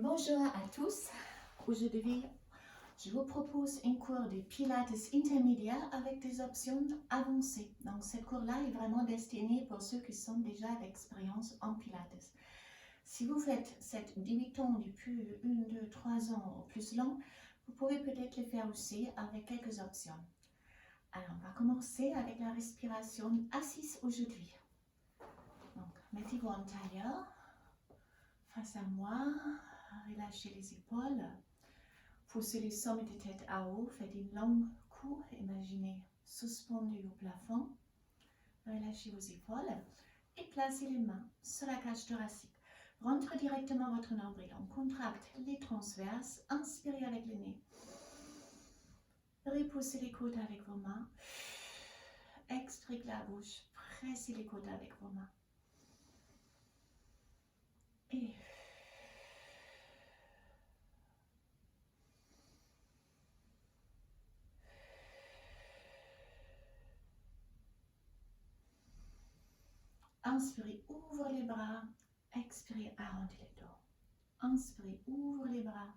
Bonjour à tous. Aujourd'hui, je vous propose un cours de Pilates intermédiaire avec des options avancées. Donc, ce cours-là est vraiment destiné pour ceux qui sont déjà d'expérience en Pilates. Si vous faites cette débutante depuis 1, 2, 3 ans ou plus long, vous pouvez peut-être le faire aussi avec quelques options. Alors, on va commencer avec la respiration assise aujourd'hui. Donc, mettez-vous en tailleur, face à moi. Relâchez les épaules, poussez les sommets de tête à haut, faites une longue courbe, imaginez suspendu au plafond. Relâchez vos épaules et placez les mains sur la cage thoracique. Rentrez directement votre nombril, on contracte les transverses, inspirez avec le nez. Repoussez les côtes avec vos mains, expirez la bouche, pressez les côtes avec vos mains. Et inspirez, ouvre les bras, expirez, arrondis les dos. Inspirez, ouvre les bras,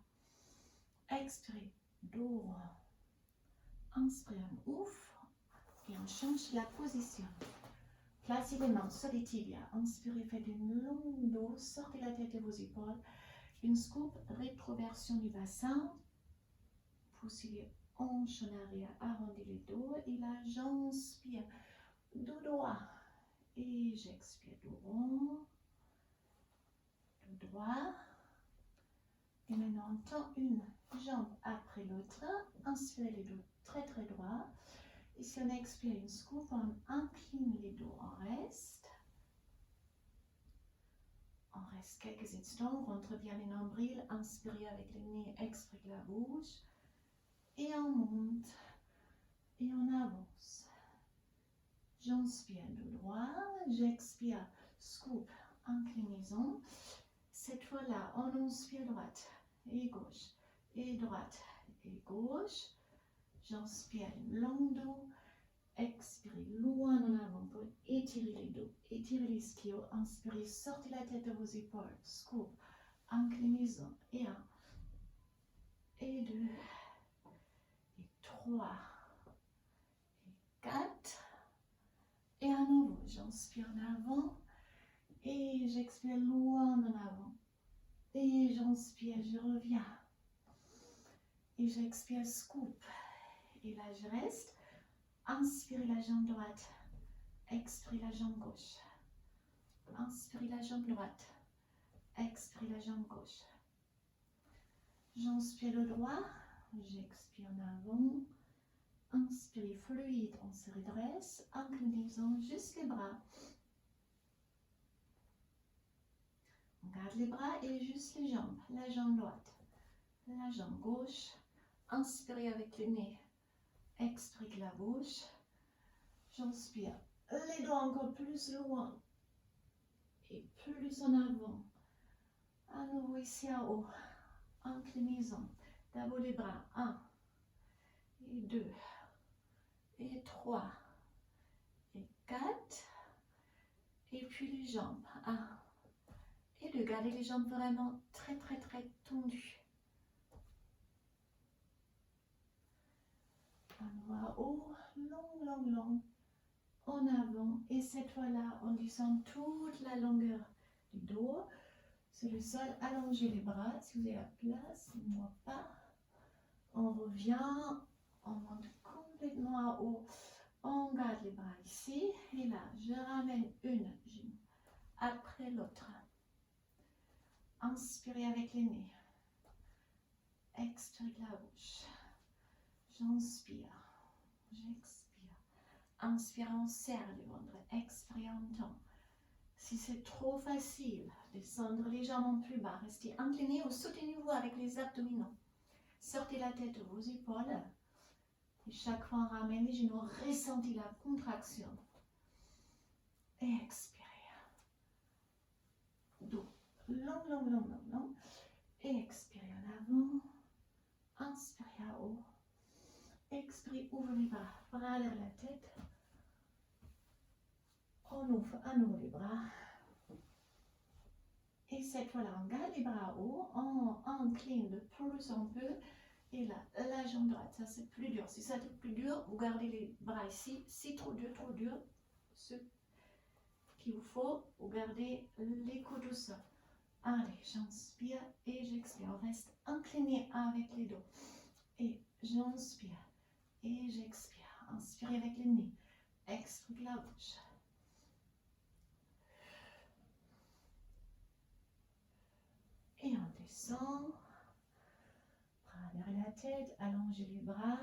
expirez, dos. Inspirez, on ouvre et on change la position. Placez les mains sur les tibias. Inspirez, faites une longue dos, sortez la tête de vos épaules. Une scoop, rétroversion du bassin. Poussez les hanches en arrière, arrondis les dos. Et là, j'inspire, dos droit. Et j'expire, dos rond, dos droit. Et maintenant, on tend une jambe après l'autre. Inspirez les dos très très droit. Et si on expire une scoop, on incline les dos. On reste quelques instants. Rentre bien les nombrils. Inspirez avec le nez, expirez la bouche. Et on monte. Et on avance. J'inspire dos droit. J'expire scoop, inclinaison. Cette fois-là, on inspire droite et gauche, et droite et gauche. J'inspire une longue dos, expirez loin en avant pour étirer les dos, étirer les ischios. Inspirez, sortez la tête de vos épaules, scoop, inclinaison, et 1, et 2, et 3, et 4, et à nouveau, j'inspire en avant, et j'expire loin en avant. Et j'inspire, je reviens. Et j'expire, scoop. Et là, je reste. Inspirez la jambe droite. Expirez la jambe gauche. Inspirez la jambe droite. Expirez la jambe gauche. J'inspire le droit. J'expire en avant. Inspirez fluide, on se redresse. Inclinaison, juste les bras. On garde les bras et juste les jambes. La jambe droite. La jambe gauche. Inspirez avec le nez. Expirez la bouche. J'inspire. Les doigts encore plus loin. Et plus en avant. À nouveau ici en haut. Inclinaison. D'abord les bras. 1. Et 2. Et 3. Et 4. Et puis les jambes. 1. Et 2. Gardez les jambes vraiment très très très tendues. À haut, long, long, long, en avant. Et cette fois-là, on descend toute la longueur du dos. Sur le sol, allongez les bras. Si vous avez la place, moi pas. On revient, on monte complètement à haut. On garde les bras ici. Et là, je ramène une jambe après l'autre. Inspirez avec les nez. Expirez la bouche. J'inspire. J'expire. Inspire, on serre le ventre. Expire, on tend. Si c'est trop facile, descendre les jambes en plus bas. Restez incliné ou soutenez-vous avec les abdominaux. Sortez la tête de vos épaules. Et chaque fois, on ramène les genoux. Ressentez la contraction. Et expirez. Dos. Long, long, long, long, long. Et expirez en avant. Inspirez à haut. Expirez, ouvrez les bras. Bras vers la tête. On ouvre à nouveau les bras. Et cette fois-là, on garde les bras hauts, on incline de plus en peu. Et là, la jambe droite, ça c'est plus dur. Si ça est plus dur, vous gardez les bras ici. Si trop dur, ce qu'il vous faut, vous gardez les coudes au sol. Allez, j'inspire et j'expire. On reste incliné avec les dos. Et j'inspire et j'expire. Inspirez avec le nez. Expirez la bouche. Et on descend. Bras vers la tête. Allongez les bras.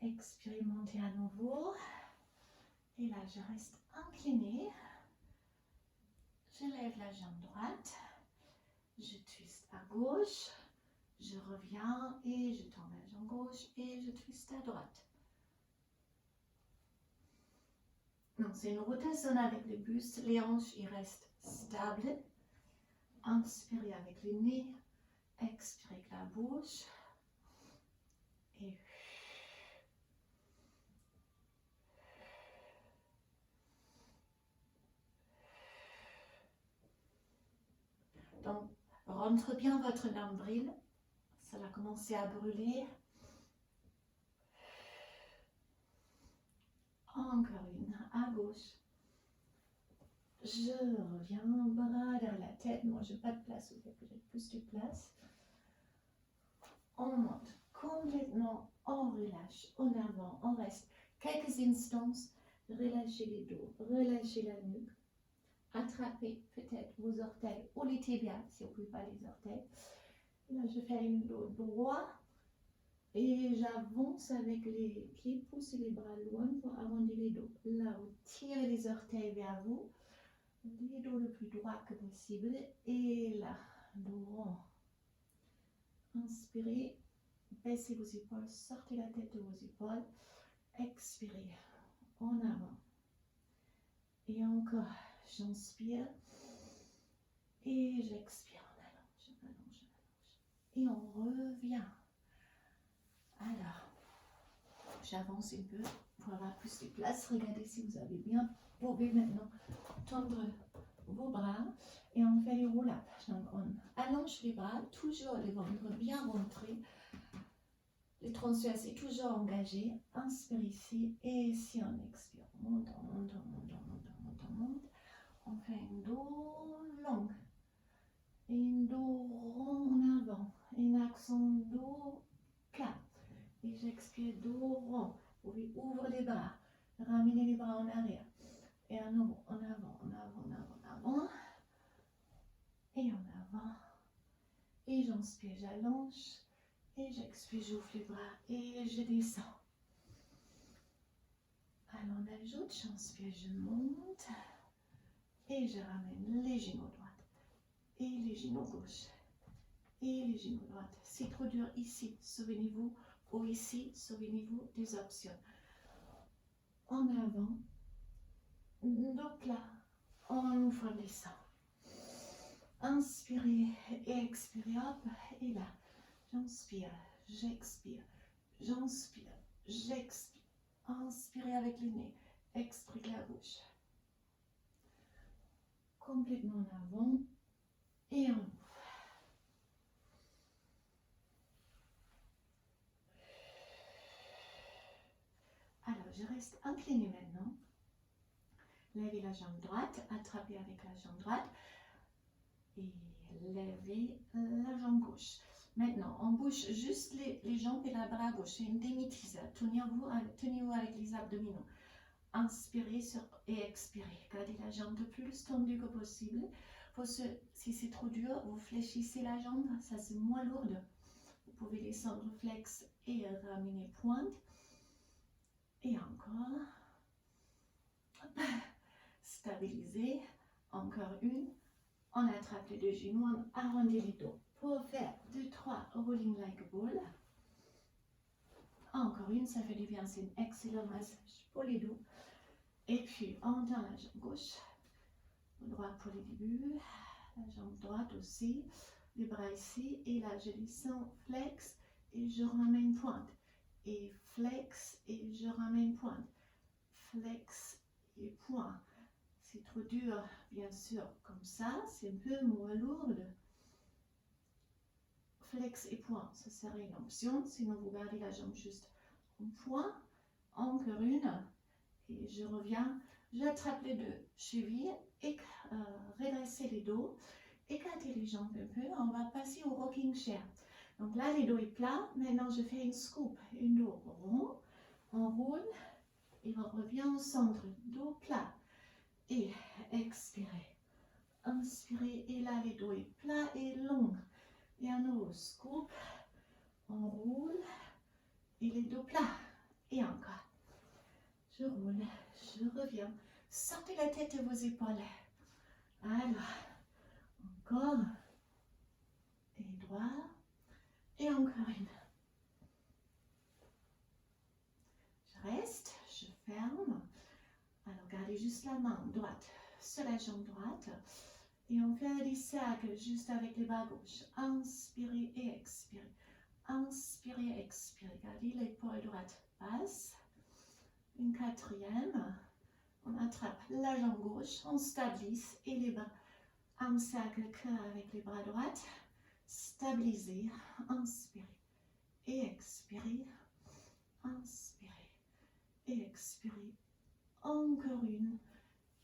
Expirez, montez à nouveau. Et là, je reste inclinée. Je lève la jambe droite. Je twiste à gauche. Je reviens et je tourne la jambe gauche et je twiste à droite. Donc, c'est une rotation avec le buste. Les hanches, ils restent stables. Inspirez avec le nez. Expirez avec la bouche. Et donc, rentre bien votre nombril. Ça va commencer à brûler. Encore une, à gauche. Je reviens, bras vers la tête. Moi, je n'ai pas de place, vous faites peut-être plus de place. On monte complètement, on relâche, en avant, on reste quelques instants. Relâchez les dos, relâchez la nuque. Attrapez peut-être vos orteils ou les tibias, si vous ne pouvez pas les orteils. Là, je fais une dos droit. Et j'avance avec les pieds, poussez les bras loin pour arrondir les dos. Là, vous tirez les orteils vers vous, les dos le plus droit que possible. Et là, dos rond. Inspirez, baissez vos épaules, sortez la tête de vos épaules. Expirez, en avant. Et encore, j'inspire. Et j'expire, on allonge, on allonge, on allonge. Et on revient. Alors, j'avance un peu pour avoir plus de place. Regardez si vous avez bien. Vous pouvez maintenant tendre vos bras et on fait les roll-ups. Donc, on allonge les bras, toujours le ventre bien rentré. Le transfert est toujours engagé. Inspire ici et ici on expire. Monte, on monte, on monte, on monte, on monte, on monte. On fait un dos long. Et un dos rond en avant. Un accent dos plat. Et j'expire dos rond. Vous pouvez ouvrir les bras, ramener les bras en arrière. Et à nouveau, en avant, en avant, en avant, en avant. Et en avant. Et j'inspire, j'allonge. Et j'expire, j'ouvre les bras. Et je descends. Alors on ajoute, j'inspire, je monte. Et je ramène les genoux droits. Et les genoux gauche. Et les genoux droits. C'est trop dur ici, souvenez-vous. Ou ici, souvenez-vous des options. En avant, donc là, on descend. Inspirez et expirez, hop, et là, j'inspire, j'expire, j'inspire, j'expire. Inspirez avec le nez, expirez la bouche. Complètement en avant et en haut. Alors, je reste incliné maintenant. Levez la jambe droite, attrapez avec la jambe droite et levez la jambe gauche. Maintenant, on bouge juste les jambes et la bras gauche. C'est une demi-teaser. Tenez-vous avec les abdominaux. Inspirez et expirez. Gardez la jambe le plus tendue que possible. Si c'est trop dur, vous fléchissez la jambe, ça c'est moins lourde. Vous pouvez descendre flex et ramener pointe. Et encore. Stabilisez. Encore une. On attrape les deux genoux, on arrondit les dos. Pour faire 2-3 rolling like a ball. Encore une, ça fait du bien, c'est un excellent massage pour les dos. Et puis, on tend la jambe gauche. Droite pour le début. La jambe droite aussi. Les bras ici. Et là, je descends, flex. Et je ramène pointe. Et flex. Et je ramène pointe. Flex et pointe. C'est trop dur, bien sûr, comme ça, c'est un peu moins lourd. Flex et point, ça serait une option. Sinon, vous gardez la jambe juste en point. Encore une. Et je reviens. J'attrape les deux chevilles et redresser les dos. Écarter les jambes un peu. On va passer au rocking chair. Donc là, les dos est plat. Maintenant, je fais une scoop. Une dos rond. On roule. Et on revient au centre. Dos plat. Et expirez. Inspirez. Et là, les dos est plat et long. Et à nouveau, scoop. On roule. Et les dos plats. Et encore. Je roule. Je reviens. Sortez la tête et vos épaules. Alors. Encore. Et droit. Et encore une. Je reste. Je ferme. Alors, gardez juste la main droite sur la jambe droite. Et on fait des cercles juste avec les bras gauche. Inspirez et expirez. Inspirez, expirez. Gardez l'épaule droite basse. Une quatrième. On attrape la jambe gauche. On stabilise et les bras. Un cercle cœur avec les bras droits. Stabilisez. Inspirez et expirez. Inspirez et expirez. Encore une.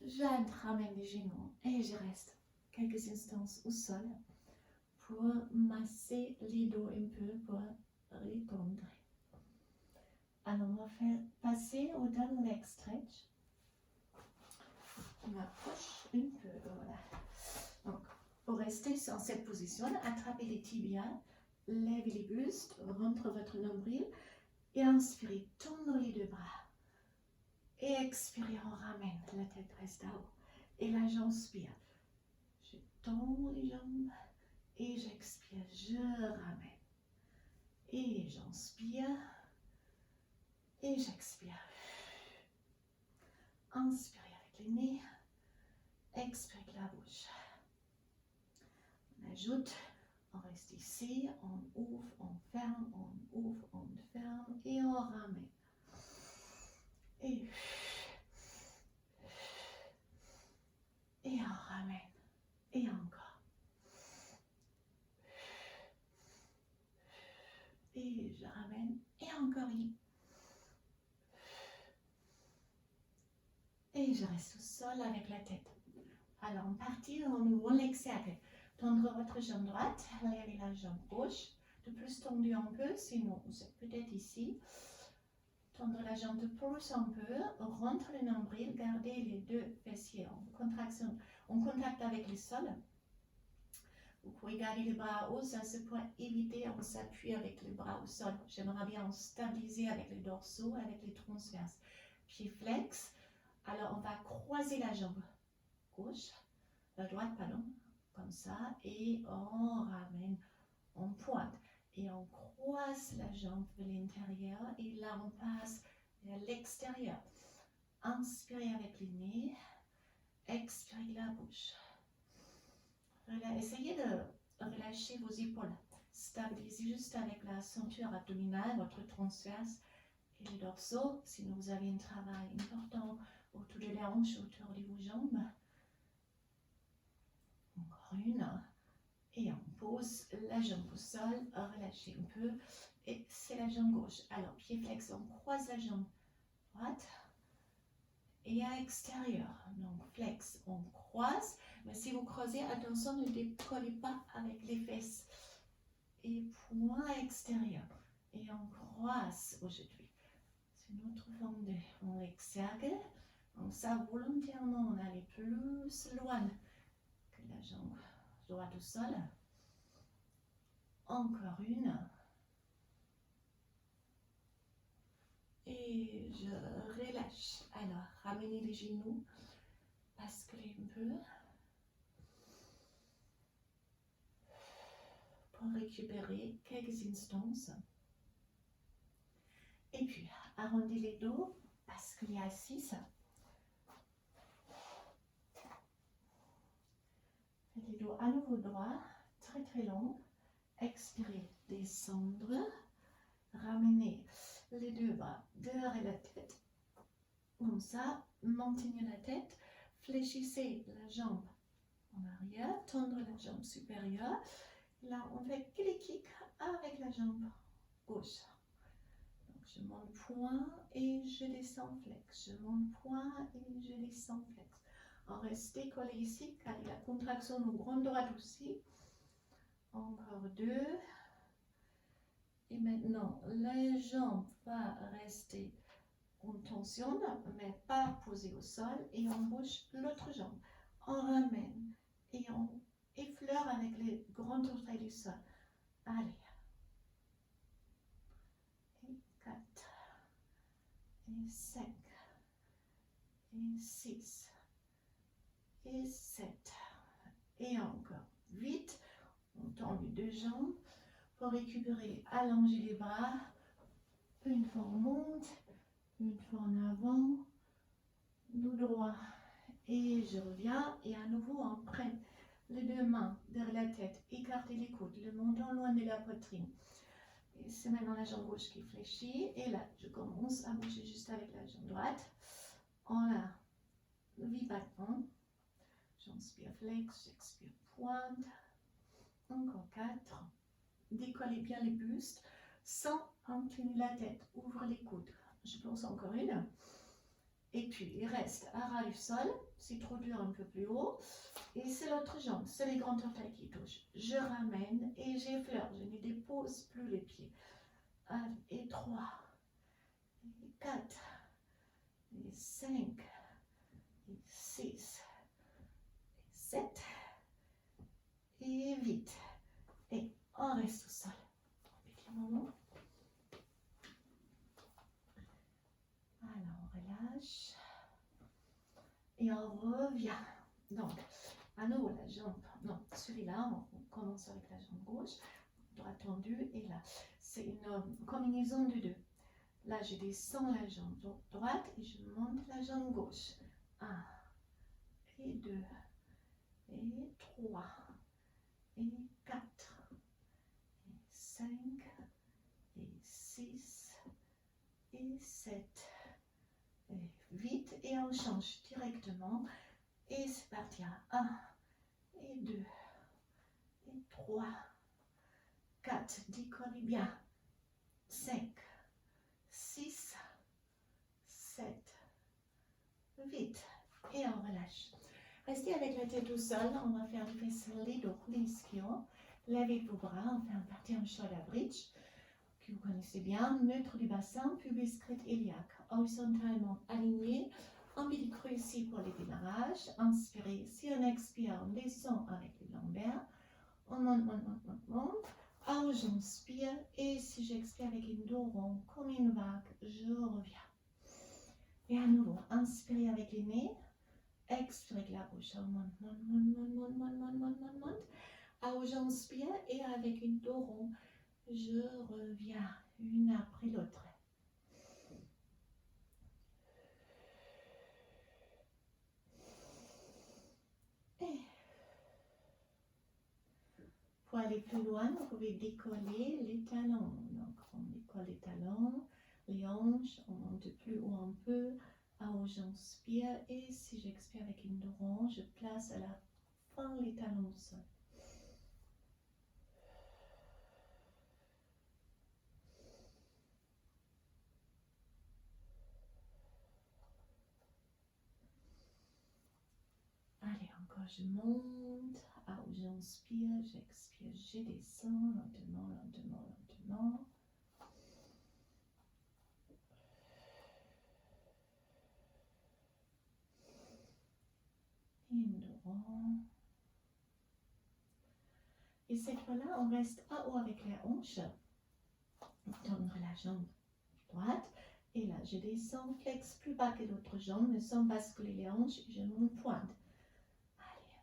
J'attrape les genoux et je reste quelques instants au sol pour masser les dos un peu pour retendre. Alors on va faire passer au down leg stretch. On approche un peu, voilà. Donc, pour rester dans cette position, attrapez les tibias, levez les bustes, rentre votre nombril et inspirez, tournez les deux bras. Et expirez, on ramène, la tête reste à haut. Et là, j'inspire. Je tends les jambes et j'expire, je ramène. Et j'inspire et j'expire. Inspirez avec les nez, expirez avec la bouche. On ajoute, on reste ici, on ouvre, on ferme, on ouvre, on ferme et on ramène. Et on ramène. Et encore. Et je ramène. Et encore une. Et je reste au sol avec la tête. Alors, on part au nouveau leg cercle. Tendre votre jambe droite, levez la jambe gauche. De plus tendu un peu, sinon vous êtes peut-être ici. Tendre la jambe de pouce un peu, rentre le nombril, gardez les deux fessiers en contraction, en contact avec le sol. Vous pouvez garder les bras hauts, à ce point éviter, on s'appuie avec les bras au sol. J'aimerais bien stabiliser avec les dorsaux, avec les transverses. Pied flex, alors on va croiser la jambe gauche, la droite, pardon, comme ça, et on ramène, on pointe. Et on croise la jambe vers l'intérieur et là on passe vers l'extérieur. Inspirez avec les nez, expirez la bouche. Essayez de relâcher vos épaules. Stabilisez juste avec la ceinture abdominale, votre transverse et les dorsaux. Sinon vous avez un travail important autour de la hanche, autour de vos jambes. Encore une. Et on pose la jambe au sol, relâchez un peu. Et c'est la jambe gauche. Alors, pied flex, on croise la jambe droite. Et à l'extérieur. Donc, flex, on croise. Mais si vous croisez, attention, ne décollez pas avec les fesses. Et point extérieur. Et on croise aujourd'hui. C'est notre forme de leg circle. Donc ça, volontairement, on allait plus loin que la jambe droite au sol. Encore une. Et je relâche. Alors, ramenez les genoux. Basculez un peu. Pour récupérer quelques instants. Et puis, arrondis les dos. Basculez à 6. Les dos à nouveau droit. Très très long. Expirez, descendre. Ramenez les deux bras derrière la tête. Comme ça, maintenez la tête. Fléchissez la jambe en arrière, tendre la jambe supérieure. Là, on fait kick avec la jambe gauche. Donc, je monte point et je descends flex. Je monte point et je descends flex. On reste décollé ici car il y a contraction au grand droite aussi. Encore 2. Et maintenant, la jambe va rester en tension, mais pas posée au sol. Et on bouge l'autre jambe. On ramène et on effleure avec les grands orteils du sol. Allez. Et 4. Et 5. Et 6. Et 7. Et encore 8. On tend les deux jambes pour récupérer, allonger les bras. Une fois on monte, une fois en avant, dos droit. Et je reviens et à nouveau on prend les deux mains derrière la tête, écartez les coudes, le menton loin de la poitrine. Et c'est maintenant la jambe gauche qui fléchit. Et là, je commence à bouger juste avec la jambe droite. On a le vibattement. J'inspire flex, j'expire pointe. Encore 4. Décollez bien les bustes sans incliner la tête. Ouvre les coudes. Je pense encore une. Et puis, il reste à ras du sol. C'est trop dur, un peu plus haut. Et c'est l'autre jambe. C'est les grands orteils qui touchent. Je ramène et j'effleure. Je ne dépose plus les pieds. Allez, et 3. Et 4. Et 5. Et 6. Et 7. Et 8. Et on reste au sol. Un petit moment. Alors, on relâche. Et on revient. Donc, à nouveau la jambe. Non, celui-là, on commence avec la jambe gauche. Droite tendue. Et là, c'est une combinaison de deux. Là, je descends la jambe droite et je monte la jambe gauche. 1. Et 2. Et 3. Et 4. Et 5. Et 6. Et 7. Et 8. Et on change directement. Et c'est parti. 1. Et 2. Et 3. 4. Décollez bien. 5. 6. 7. 8. Et on relâche. Restez avec la tête au sol. On va faire les fesses, les dos, les ischions. Levez vos bras. On fait un partie en shoulder bridge que vous connaissez bien. Neutre du bassin, pubis crête iliaque. Horizontalement aligné. Un petit creux ici pour les démarrages. Inspirez. Si on expire, on descend avec les lombaires. On monte, monte, monte, monte, monte. Alors j'inspire. Et si j'expire avec une dos rond, comme une vague, je reviens. Et à nouveau, inspirez avec les nez. Expirez avec la bouche. On monte, monte, monte, monte, monte, monte, monte, monte, monte. Alors j'inspire et avec une dos rond, je reviens une après l'autre. Et pour aller plus loin, vous pouvez décoller les talons. Donc on décolle les talons, les hanches, on monte plus haut un peu. Alors j'inspire et si j'expire avec une dos rond, je place à la fin les talons au sol. Allez, encore je monte. Alors j'inspire, j'expire, je descends lentement, lentement, lentement. Et une dos rond. Et cette fois-là, on reste à haut avec la hanche. Tendre la jambe droite. Et là, je descends, flex plus bas que l'autre jambe, mais sans basculer les hanches. Je monte pointe. Allez.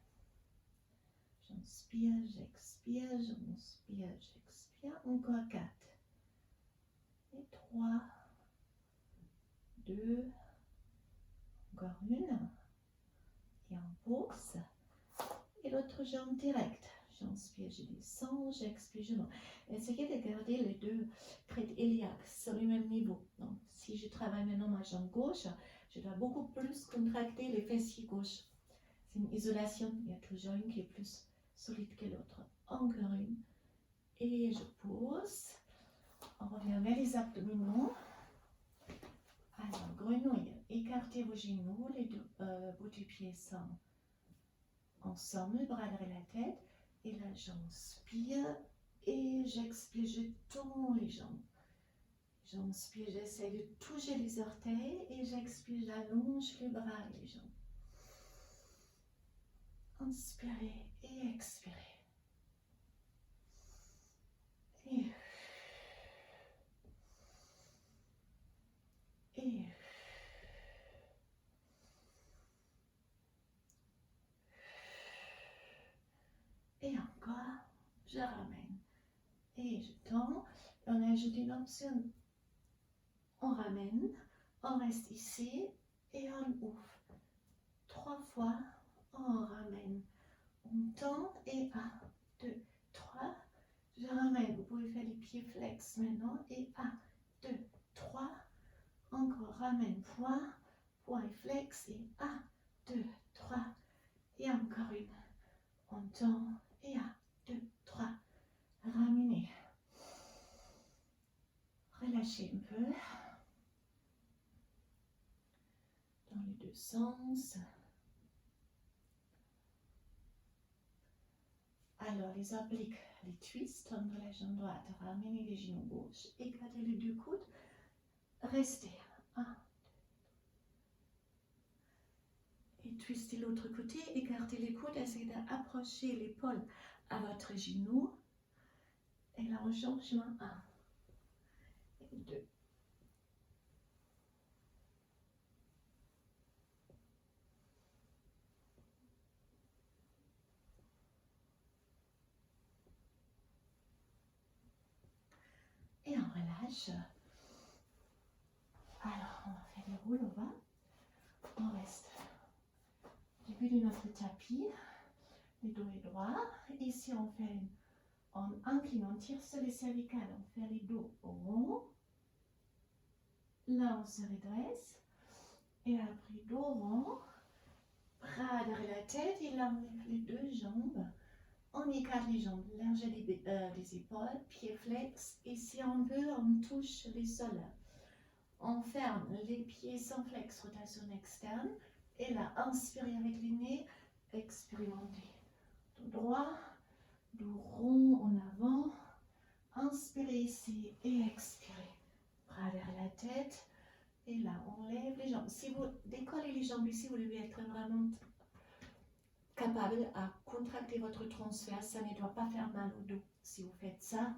J'inspire, j'expire, j'inspire, j'expire. Encore 4. Et 3. 2. Encore une. Et on pause. Et l'autre jambe directe. J'inspire, je descends, j'expire, je monte. Essayez de garder les deux crêtes iliaques sur le même niveau. Donc, si je travaille maintenant ma jambe gauche, je dois beaucoup plus contracter les fessiers gauche C'est une isolation, il y a toujours une qui est plus solide que l'autre. Encore une. Et je pose. On revient vers les abdominaux. Alors, grenouille, écartez vos genoux, les deux bouts du pied sont ensemble, bras derrière la tête. Et là, j'inspire et j'expire, je tends les jambes. J'inspire, j'essaie de toucher les orteils et j'expire, j'allonge les bras et les jambes. Inspirez et expirez. Et encore, je ramène. Et je tends. On ajoute une option. On ramène. On reste ici. Et on ouvre. 3 fois. On ramène. On tend. Et 1, 2, 3. Je ramène. Vous pouvez faire les pieds flex maintenant. Et 1, 2, 3. Encore ramène. Point. Point flex. Et 1, 2, 3. Et encore une. On tend. Et 1, 2, 3. Ramenez. Relâchez un peu. Dans les deux sens. Alors, les obliques, les twists, tendre la jambe droite, ramenez les genoux gauche, écartez les deux coudes, restez. 1, 2. Et twistez l'autre côté, écartez les coudes, essayez d'approcher l'épaule à votre genou. Et là, on change. 1, 2. Et on relâche. Alors, on va faire des roules au bas. On reste au début de notre tapis. Le dos est droit. Ici, on fait on incline, on tire sur les cervicales. On fait les dos rond. Là, on se redresse. Et après, dos rond. Bras derrière la tête. Et là, on lève les deux jambes. On écarte les jambes, largeur des épaules, pieds flex. Et si on veut, on touche les sols. On ferme les pieds sans flex, rotation externe. Et là, inspirez avec les nez, expérimentez. Dos droit, dos rond en avant. Inspirez ici et expirez. Bras derrière la tête. Et là, on lève les jambes. Si vous décollez les jambes ici, vous devez être vraiment capable à contracter votre transverse, ça ne doit pas faire mal au dos. Si vous faites ça,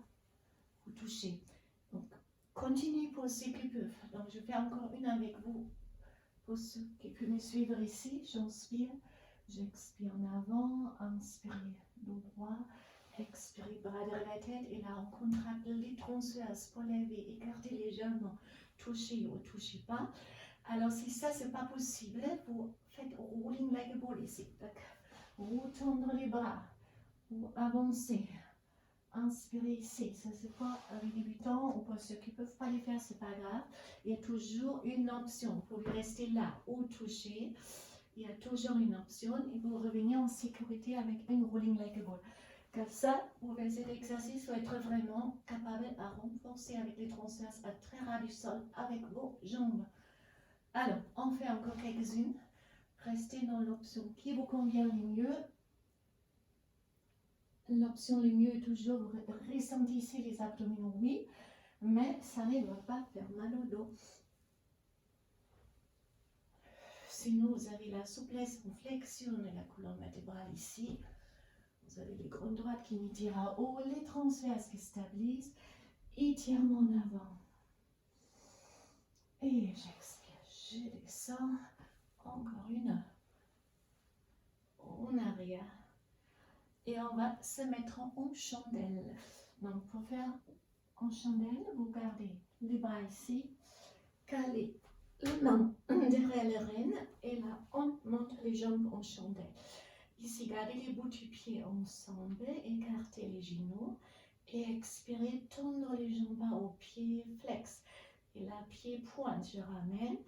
vous touchez. Donc, continuez pour ceux qui peuvent. Donc, je fais encore une avec vous. Pour ceux qui peuvent me suivre ici, j'inspire, j'expire en avant, inspirez, dos droit, expirez, bras derrière la tête, et là, on contracte les transverses pour lever, écarter les jambes, toucher ou touchez pas. Alors, si ça, c'est pas possible, vous faites rolling like a ball ici. Vous tendre les bras, vous avancez, inspirez ici. Ça c'est pas les débutants ou pour ceux qui ne peuvent pas les faire, c'est pas grave. Il y a toujours une option. Vous pouvez rester là ou toucher. Il y a toujours une option et vous revenez en sécurité avec une rolling like a ball. Comme ça, vous faites cet exercice pour être vraiment capable à renforcer avec les transverses à très ras du sol avec vos jambes. Alors, on fait encore quelques-unes. Restez dans l'option qui vous convient le mieux. L'option le mieux est toujours, vous ressentissez les abdominaux, oui, mais ça ne doit pas faire mal au dos. Sinon, vous avez la souplesse, on flexione la colonne vertébrale ici. Vous avez les côtes droites qui tirent à haut, les transverses qui stabilisent, étirement en avant. Et j'expire, je descends. Encore une. En arrière. Et on va se mettre en chandelle. Donc, pour faire en chandelle, vous gardez les bras ici, calez les mains derrière les rênes, et là, on monte les jambes en chandelle. Ici, gardez les bouts du pied ensemble, écartez les genoux, et expirez, tendre les jambes au pied, flex. Et là, pied pointe, je ramène.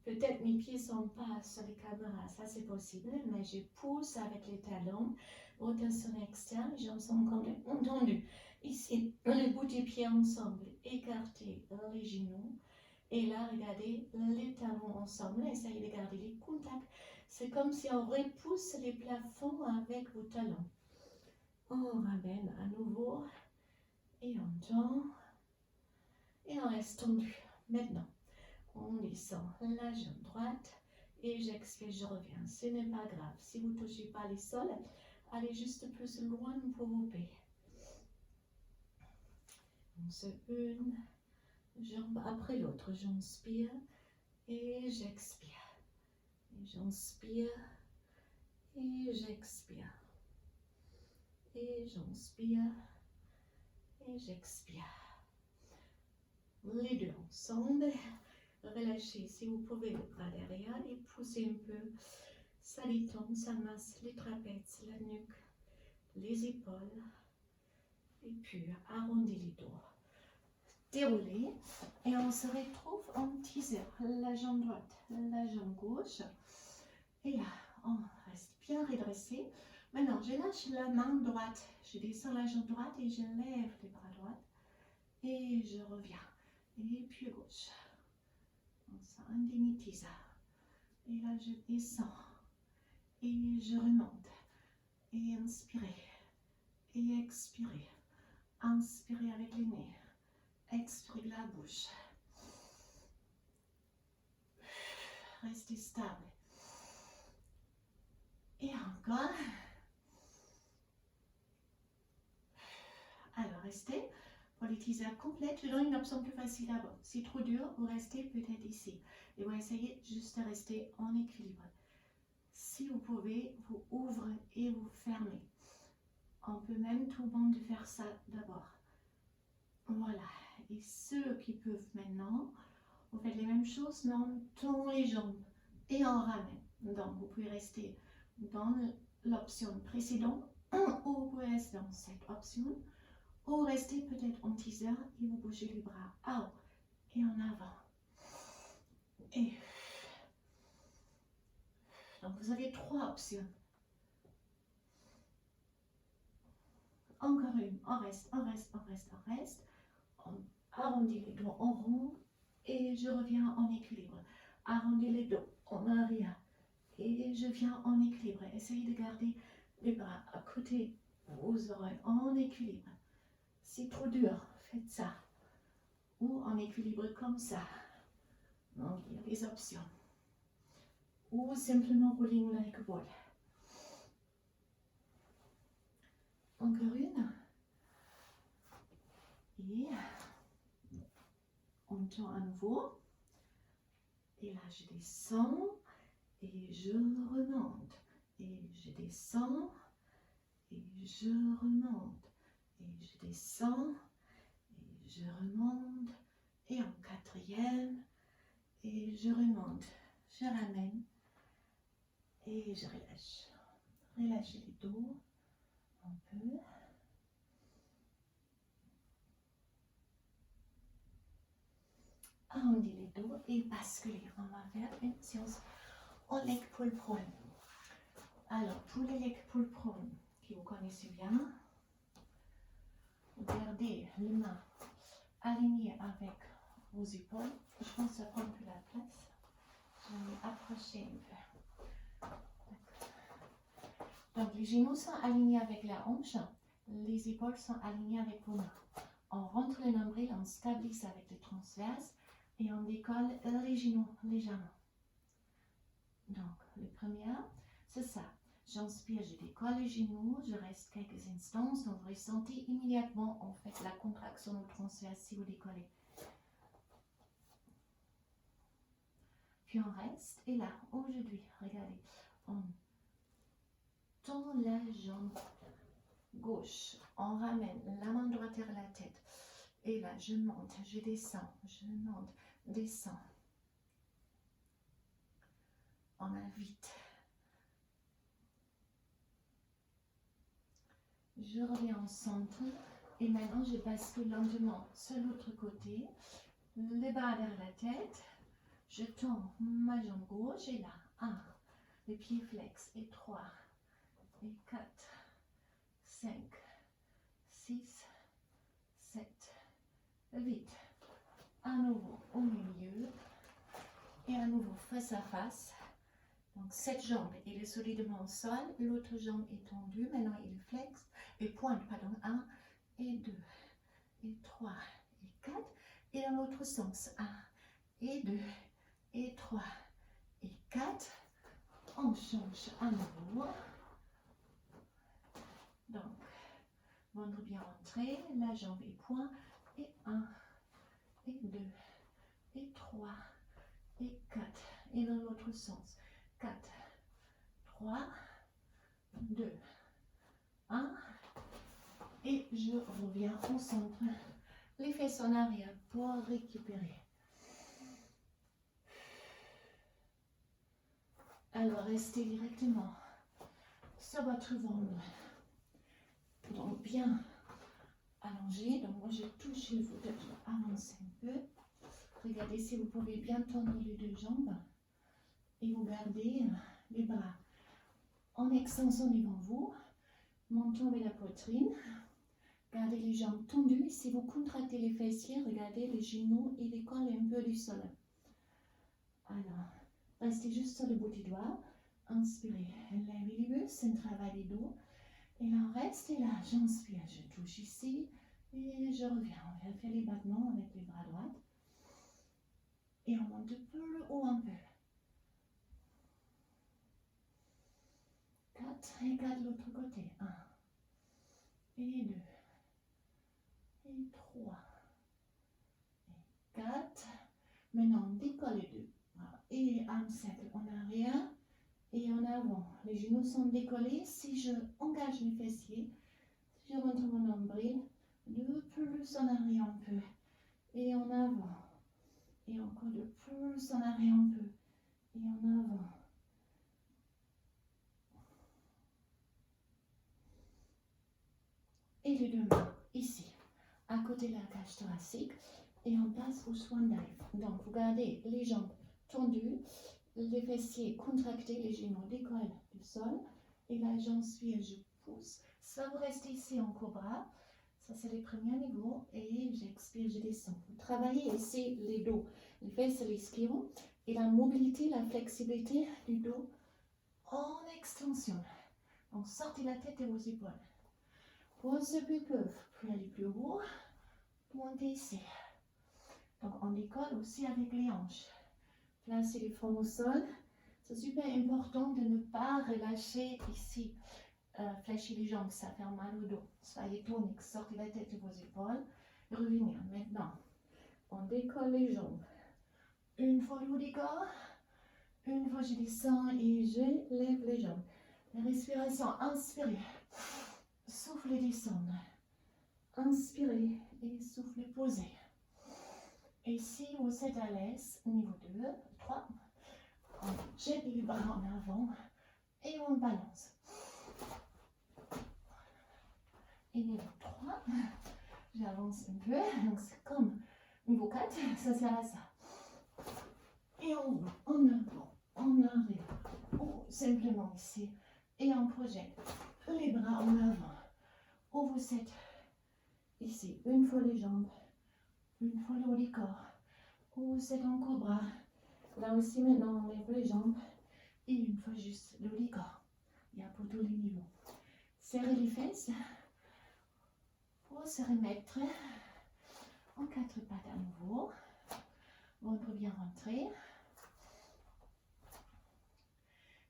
Peut-être mes pieds ne sont pas sur les caméras, ça c'est possible, mais je pousse avec les talons, rotation externe, les jambes sont complètement tendues. Ici, les bouts des pieds ensemble, écartez les genoux. Et là, regardez les talons ensemble, essayez de garder les contacts. C'est comme si on repousse les plafonds avec vos talons. On ramène à nouveau et on tend et on reste tendu. Maintenant, on descend la jambe droite et j'expire, je reviens. Ce n'est pas grave. Si vous ne touchez pas les sols, allez juste plus loin pour vos pieds. On se une jambe après l'autre. J'inspire et j'expire. Et j'inspire et j'expire. Et j'inspire et j'expire. Les deux ensemble. Relâchez si vous pouvez le bras derrière et poussez un peu. Ça détend, ça masse les trapèzes, la nuque, les épaules. Et puis arrondissez les dos. Déroulez et on se retrouve en teaser. La jambe droite, la jambe gauche. Et là, on reste bien redressé. Maintenant, je lâche la main droite. Je descends la jambe droite et je lève les bras droits. Et je reviens. Et puis gauche. Ça, un demi-teaser. Et là, je descends. Et je remonte. Et inspirez. Et expirez. Inspirez avec les nez. Expirez la bouche. Restez stable. Et encore. Alors, restez. Pour les teasers complètes, je donne une option plus facile d'abord. Si trop dur, vous restez peut-être ici. Et vous essayez juste de rester en équilibre. Si vous pouvez, vous ouvrez et vous fermez. On peut même tout le monde faire ça d'abord. Voilà. Et ceux qui peuvent maintenant, vous faites les mêmes choses, mais on tend les jambes et on ramène. Donc, vous pouvez rester dans l'option précédente ou vous pouvez rester dans cette option. Ou restez peut-être en teaser et vous bougez les bras en haut et en avant. Et donc vous avez trois options. Encore une, on reste, on reste, on reste, on reste. On arrondit les doigts en rond et je reviens en équilibre. Arrondis les doigts en arrière et je viens en équilibre. Essayez de garder les bras à côté vos oreilles en équilibre. C'est trop dur, faites ça. Ou en équilibre comme ça. Donc il y a des options. Ou simplement rolling like a ball. Encore une. Et on tend à nouveau. Et là je descends et je remonte. Et je descends et je remonte. Et je descends et je remonte. Et en quatrième. Et je remonte. Je ramène. Et je relâche. Relâchez les dos un peu. Arrondis les dos et basculer. On va faire une séance en leg pull prone. Alors, pour les leg pull prone, que vous connaissez bien, gardez les mains alignées avec vos épaules. Je pense que ça prend un peu la place. Je vais m'approcher un peu. Donc, les genoux sont alignés avec la hanche. Les épaules sont alignées avec vos mains. On rentre le nombril, on stabilise avec le transverse et on décolle les genoux légèrement. Donc, le premier, c'est ça. J'inspire, je décolle les genoux, je reste quelques instants. Donc, vous ressentez immédiatement en fait la contraction au transverse si vous décollez. Puis on reste. Et là, aujourd'hui, regardez, on tend la jambe gauche. On ramène la main droite vers la tête. Et là, je monte, je descends, je monte, descends. On va vite. Je reviens au centre et maintenant je bascule lentement sur l'autre côté. Les bras vers la tête, Je tends ma jambe gauche et là, 1, les pieds flex, et 3, et 4, 5, 6, 7, 8. À nouveau au milieu et à nouveau face à face. Donc cette jambe, il est solidement au sol, l'autre jambe est tendue, maintenant il flex et pointe, pardon, 1 et 2 et 3 et 4 et dans l'autre sens, 1 et 2 et 3 et 4. On change à nouveau. Donc, ventre bien rentré, la jambe et point, et 1 et 2 et 3 et 4 et dans l'autre sens, 4, 3, 2, 1 et je reviens au centre, les fesses en arrière pour récupérer. Alors restez directement sur votre ventre, donc bien allongé. Donc moi je touche le fauteuil, je vais avancer un peu. Regardez si vous pouvez bien tendre les deux jambes et vous gardez les bras en extension devant vous, menton vers la poitrine. Gardez les jambes tendues. Si vous contractez les fessiers, regardez les genoux, ils décollent un peu du sol. Alors, restez juste sur le bout du doigt. Inspirez, levez les muscles, c'est un travail des dos. Et là, restez là, j'inspire, je touche ici et je reviens. On va faire les battements avec les bras droits. Et on monte plus haut un peu. 4 et 4 de l'autre côté. 1 et 2 et 3 et 4. Maintenant, on décolle les deux. Et un cercle en arrière et en avant. Les genoux sont décollés. Si je engage mes fessiers, si je rentre mon nombril, de plus en arrière un peu. Et en avant. Et encore de plus en arrière un peu. Et en avant. Et les deux mains ici, à côté de la cage thoracique. Et on passe au swan dive. Donc, vous gardez les jambes tendues, les fessiers contractés, les genoux décollent du sol. Et là, j'inspire, je pousse. Ça, vous restez ici en cobra. Ça, c'est les premiers niveaux. Et j'expire, je descends. Vous travaillez ici les dos, les fesses et les ischios. Et la mobilité, la flexibilité du dos en extension. Donc, sortez la tête de vos épaules. Pour ceux qui peuvent, puis aller plus haut, montez ici. Donc, on décolle aussi avec les hanches. Placez les front au sol. C'est super important de ne pas relâcher ici. Fléchir les jambes, ça fait mal au dos. Soyez tonique, sortez la tête de vos épaules. Revenir. Maintenant, on décolle les jambes. Une fois le haut du corps. Une fois je descends et je lève les jambes. La respiration, inspirez. Soufflez, descendre. Inspirez et soufflez, posez. Et si vous êtes à l'aise, niveau 2, 3, on jette les bras en avant et on balance. Et niveau 3, j'avance un peu, donc c'est comme niveau 4, ça sert à ça. Et on va en avant, en arrière, ou simplement ici, et on projette les bras en avant. Ou vous êtes ici, une fois les jambes, une fois le haut du corps, ou vous êtes en cobra. Là aussi, maintenant, on lève les jambes, et une fois juste le haut du corps. Il y a pour tous les niveaux. Serrez les fesses. Pour se remettre en 4 pattes à nouveau. Ventre bien rentré.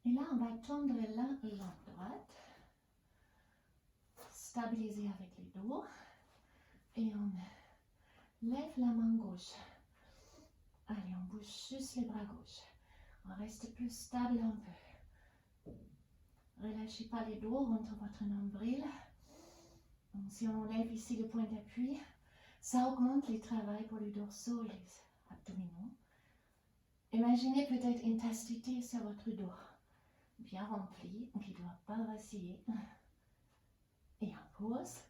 Et là, on va tendre la jambe droite. Stabiliser avec les dos. Et on lève la main gauche. Allez, on bouge juste les bras gauche. On reste plus stable un peu. Relâchez pas les dos, rentre votre nombril. Donc, si on lève ici le point d'appui, ça augmente les travails pour les dorsaux, les abdominaux. Imaginez peut-être une tasse de thé sur votre dos, bien rempli, qui ne doit pas vaciller. Et on pose.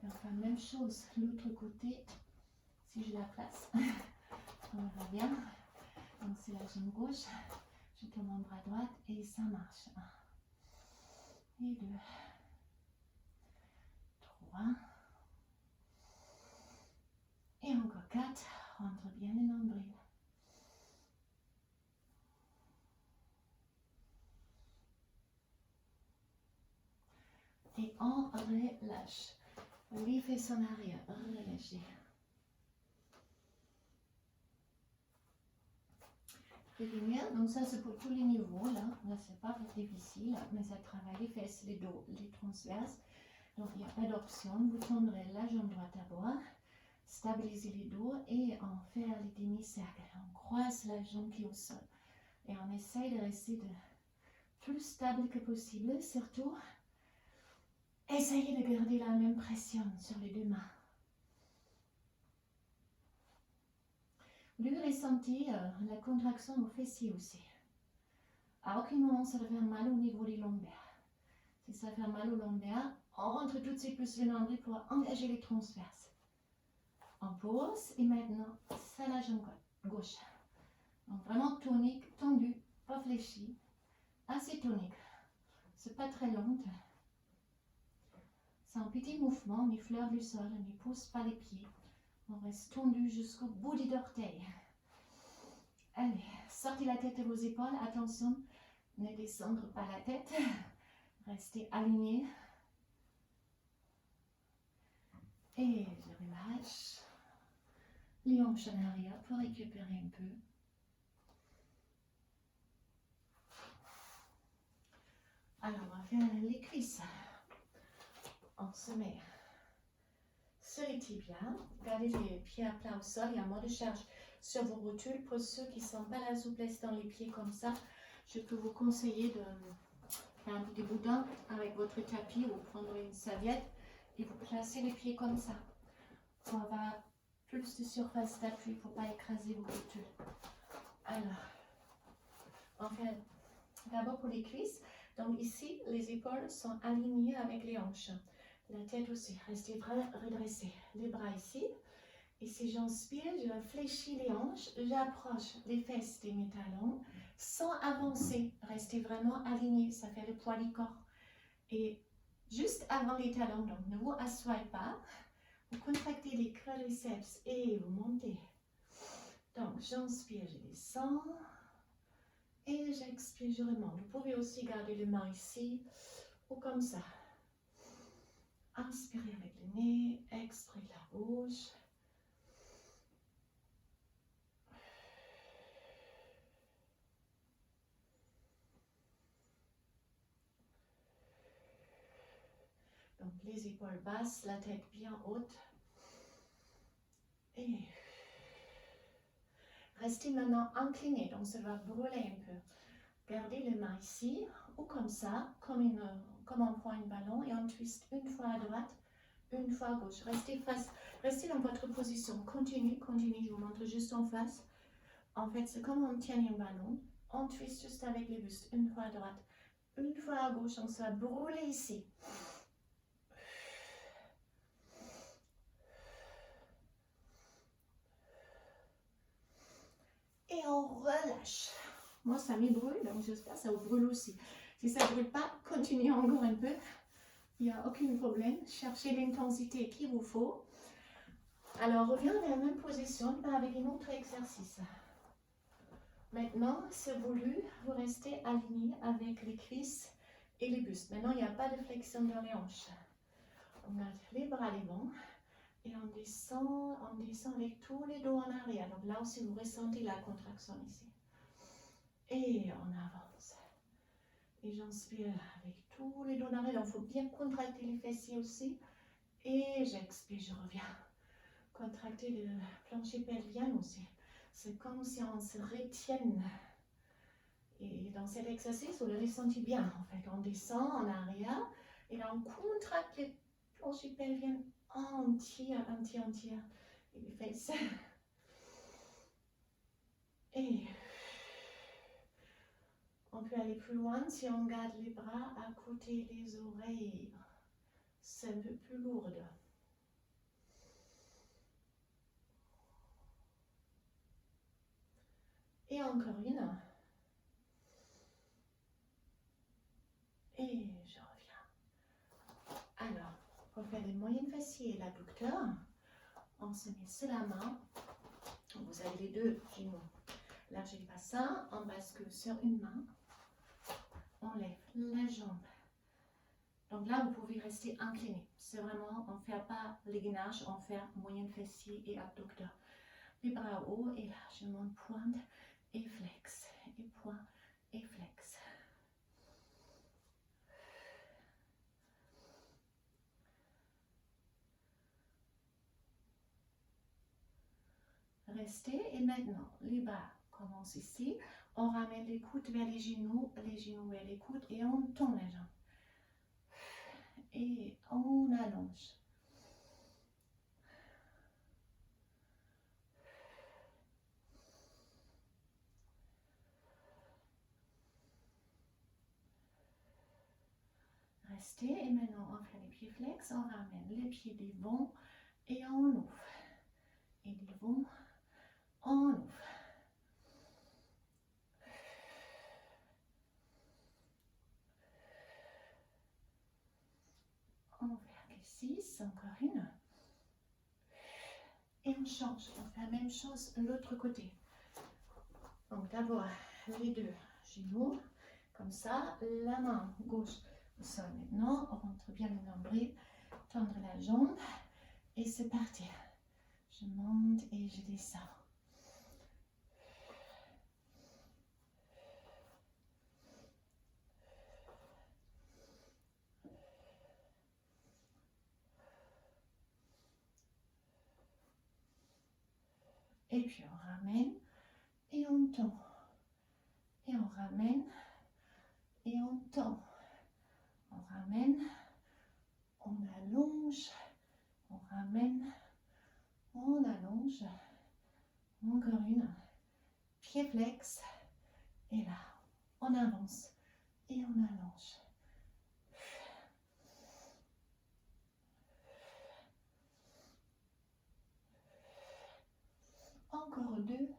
Et on fait la même chose de l'autre côté, si je la place. On va bien. Donc c'est la jambe gauche, je tourne mon bras droit et ça marche. 1 et 2, 3 et encore 4. Rentre bien le nombril. Et on relâche. Lui fait son arrière, relâchez. Donc ça c'est pour tous les niveaux là c'est pas difficile, mais ça travaille les fesses, les dos, les transverses. Donc il n'y a pas d'option, vous tendrez la jambe droite à bord, stabilisez les dos et on fait les demi-cercles. On croise la jambe qui est au sol et on essaye de rester le plus stable que possible, surtout essayez de garder la même pression sur les deux mains. Vous ressentez la contraction au fessier aussi. À aucun moment ça va faire mal au niveau des lombaires. Si ça fait mal au lombaire, on rentre tout de suite plus le nombril pour engager les transverses. On pose et maintenant, c'est la jambe gauche. Donc vraiment tonique, tendu, pas fléchi, assez tonique. C'est pas très long. C'est un petit mouvement, on effleure le sol, on ne pousse pas les pieds. On reste tendu jusqu'au bout des orteils. Allez, sortez la tête de vos épaules. Attention, ne descendre pas la tête. Restez aligné. Et je relâche. Les hanches en arrière pour récupérer un peu. Alors, on va faire les cuisses. On se met sur les tibias. Gardez les pieds à plat au sol et en mode de charge sur vos rotules. Pour ceux qui ne sont pas la souplesse dans les pieds comme ça, je peux vous conseiller de faire un petit boudin avec votre tapis ou prendre une serviette et vous placez les pieds comme ça pour avoir plus de surface d'appui pour ne pas écraser vos rotules. Alors, on fait d'abord pour les cuisses. Donc ici, les épaules sont alignées avec les hanches. La tête aussi, restez redressés. Les bras ici. Et si j'inspire, je fléchis les hanches, j'approche les fesses de mes talons sans avancer. Restez vraiment alignés, ça fait le poids du corps. Et juste avant les talons, donc ne vous assoyez pas. Vous contractez les quadriceps et vous montez. Donc j'inspire, je descends. Et j'expire, je remonte. Vous pouvez aussi garder les mains ici ou comme ça. Inspirez avec le nez, expirez la bouche. Donc les épaules basses, la tête bien haute. Et restez maintenant incliné, donc ça va brûler un peu. Gardez les mains ici ou comme ça, comme on prend un ballon et on twist une fois à droite, une fois à gauche. Restez dans votre position. Continue, je vous montre juste en face. En fait, c'est comme on tient un ballon. On twist juste avec les bustes, une fois à droite, une fois à gauche. On se va brûler ici. Et on relâche. Moi, ça me brûle, donc j'espère que ça vous brûle aussi. Si ça ne brûle pas, continuez encore un peu. Il n'y a aucun problème. Cherchez l'intensité qu'il vous faut. Alors, reviens dans la même position, mais avec un autre exercice. Maintenant, c'est voulu, vous restez aligné avec les cuisses et les bustes. Maintenant, il n'y a pas de flexion dans les hanches. On garde les bras devant et on descend avec tous les dos en arrière. Donc là aussi, vous ressentez la contraction ici. Et on avance. Et j'inspire avec tous les dos en arrière. Donc, il faut bien contracter les fessiers aussi. Et j'expire, je reviens. Contracter le plancher pelvien aussi. C'est comme si on se retienne. Et dans cet exercice, vous le ressentez bien. En fait, on descend en arrière et là, on contracte les planchers pelviens entiers. Et les fesses. Et on peut aller plus loin si on garde les bras à côté des oreilles. C'est un peu plus lourd. Et Et encore une. Et je reviens. Alors, pour faire les moyennes fessiers et l'adducteur, on se met sur la main. Vous avez les deux genoux. Largez le bassin, on bascule sur une main. On lève la jambe. Donc là, vous pouvez rester incliné. C'est vraiment, on ne fait pas les gainages, on fait moyenne fessier et abducteur. Les bras hauts et là, je monte pointe et flex. Et point et flex. Restez et maintenant, les bras commencent ici. On ramène les coudes vers les genoux vers les coudes et on tourne les jambes. Et on allonge. Restez et maintenant on fait les pieds flex, on ramène les pieds devant et on ouvre. Et devant, on ouvre. On fait les 6, encore une. Et on change, on fait la même chose de l'autre côté. Donc d'abord les deux genoux, comme ça, la main gauche au sol. Maintenant, on rentre bien le nombril, tendre la jambe et c'est parti. Je monte et je descends. Et puis on ramène et on tend. Et on ramène et on tend. On ramène, on allonge, on ramène, on allonge. Encore une. Pied flex. Et là, on avance et on allonge. Encore deux.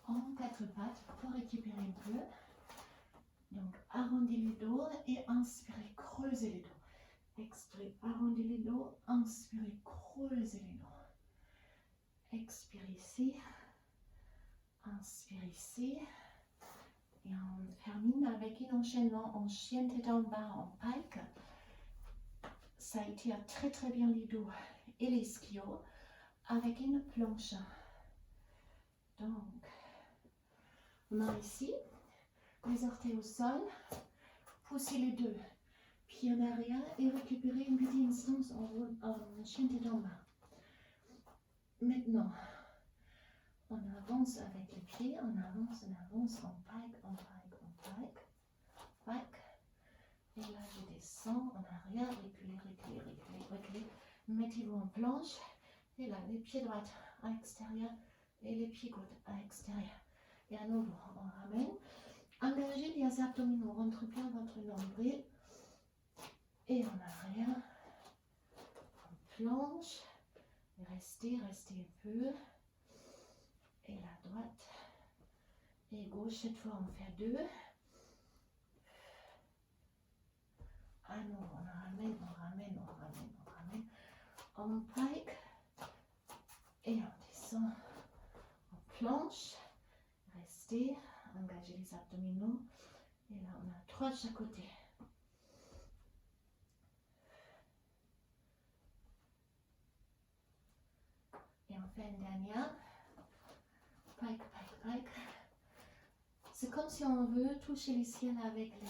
En quatre pattes pour récupérer un peu. Donc, arrondis les dos et inspirez, creusez les dos. Expirez, arrondis les dos, inspirez, creusez les dos. Expirez ici. Inspire ici. Et on termine avec un enchaînement en chien tête en bas en pike. Ça étire très très bien les dos et les ischios avec une planche. Donc, main ici, les orteils au sol, poussez les deux pieds en arrière et récupérez une petite instance en chien tête en bas. Maintenant, on avance avec les pieds, on avance, en pike, en pike, en pike, pike. Et là, je descends en arrière, reculez, reculez, reculez, reculez. Mettez-vous en planche. Et là, les pieds droits à l'extérieur et les pieds gauches à l'extérieur. Et à nouveau, on ramène. Engagez les abdominaux, rentre bien votre nombril. Et en arrière, en planche. Restez, restez un peu. Et la droite et gauche, cette fois on fait deux. Ah non, on ramène, on ramène, on ramène, on ramène. On pike et on descend en planche. Restez, engagez les abdominaux. Et là, on a trois de chaque côté. Et on fait une dernière. Pike, pike, pike. C'est comme si on veut toucher les ciels avec les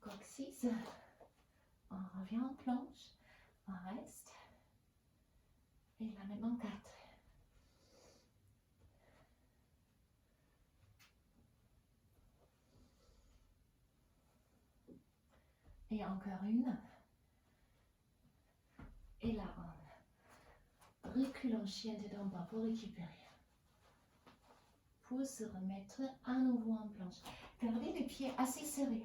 coccyx. On revient en planche. On reste. Et là, maintenant 4. Et encore une. Et là, on recule en chien tête en bas pour récupérer. Pour se remettre à nouveau en planche. Gardez les pieds assez serrés.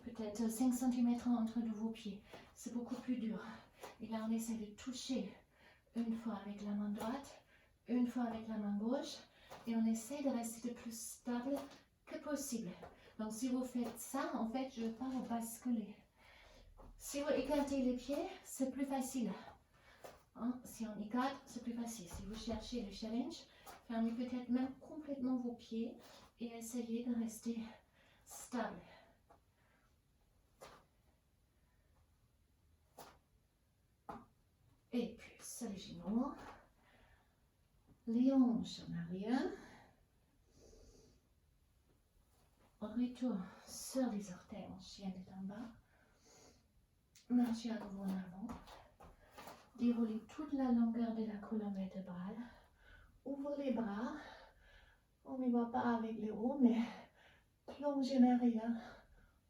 Peut-être 5 cm entre vos pieds. C'est beaucoup plus dur. Et là, on essaie de toucher Une fois avec la main droite, une fois avec la main gauche. Et on essaie de rester le plus stable que possible. Donc si vous faites ça, en fait, je ne vais pas vous basculer. Si vous écartez les pieds, c'est plus facile. Hein? Si on écarte, c'est plus facile. Si vous cherchez le challenge, fermez peut-être même complètement vos pieds et essayez de rester stable. Et puis, sur les genoux, les hanches en arrière. Retour sur les orteils en chien de en bas. Marchez à nouveau en avant. Déroulez toute la longueur de la colonne vertébrale. Ouvrez les bras. On ne va pas avec les hauts, mais plongez en arrière.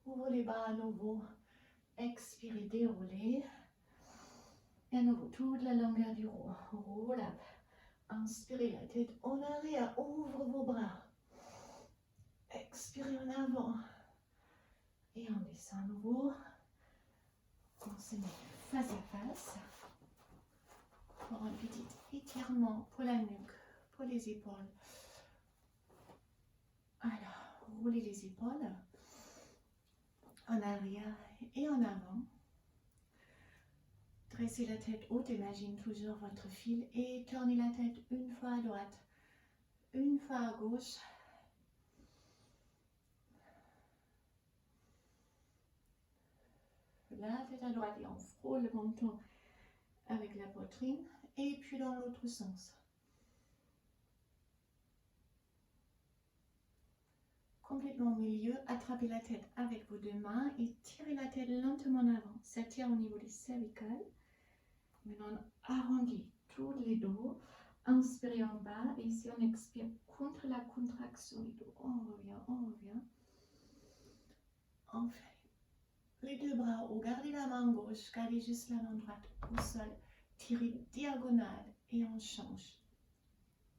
Ouvrez les bras à nouveau. Expirez, déroulez. Et à nouveau, toute la longueur du roll up. Inspirez la tête en arrière. Ouvre vos bras. Expirez en avant. Et on descend à nouveau. On se met face à face. Pour un petit étirement pour la nuque, pour les épaules. Alors, roulez les épaules en arrière et en avant. Dressez la tête haute, imagine toujours votre fil et tournez la tête une fois à droite, une fois à gauche. La tête à droite et on frôle le menton avec la poitrine et puis dans l'autre sens. Complètement au milieu, attrapez la tête avec vos deux mains et tirez la tête lentement en avant. Ça tire au niveau des cervicales. Maintenant, on arrondit tous les dos. Inspirez en bas et ici on expire contre la contraction du dos. On revient, on revient. On fait les deux bras haut. Gardez la main gauche, gardez juste la main droite au sol. Tirez diagonale et on change.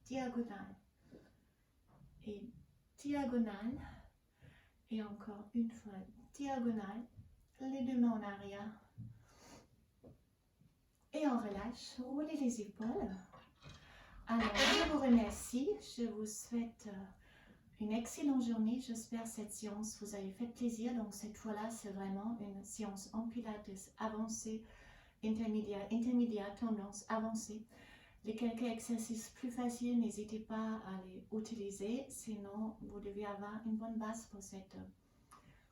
Diagonale et diagonale. Et encore une fois, diagonale. Les deux mains en arrière. Et on relâche. Roulez les épaules. Alors, je vous remercie. Je vous souhaite une excellente journée. J'espère que cette séance vous a fait plaisir. Donc, cette fois-là, c'est vraiment une séance en pilates avancée, intermédiaire, tendance avancée. Les quelques exercices plus faciles, n'hésitez pas à les utiliser. Sinon, vous devez avoir une bonne base pour cette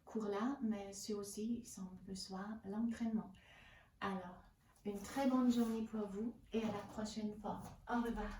cours-là. Mais ceux aussi, ils ont besoin de l'entraînement. Alors, une très bonne journée pour vous et à la prochaine fois. Au revoir.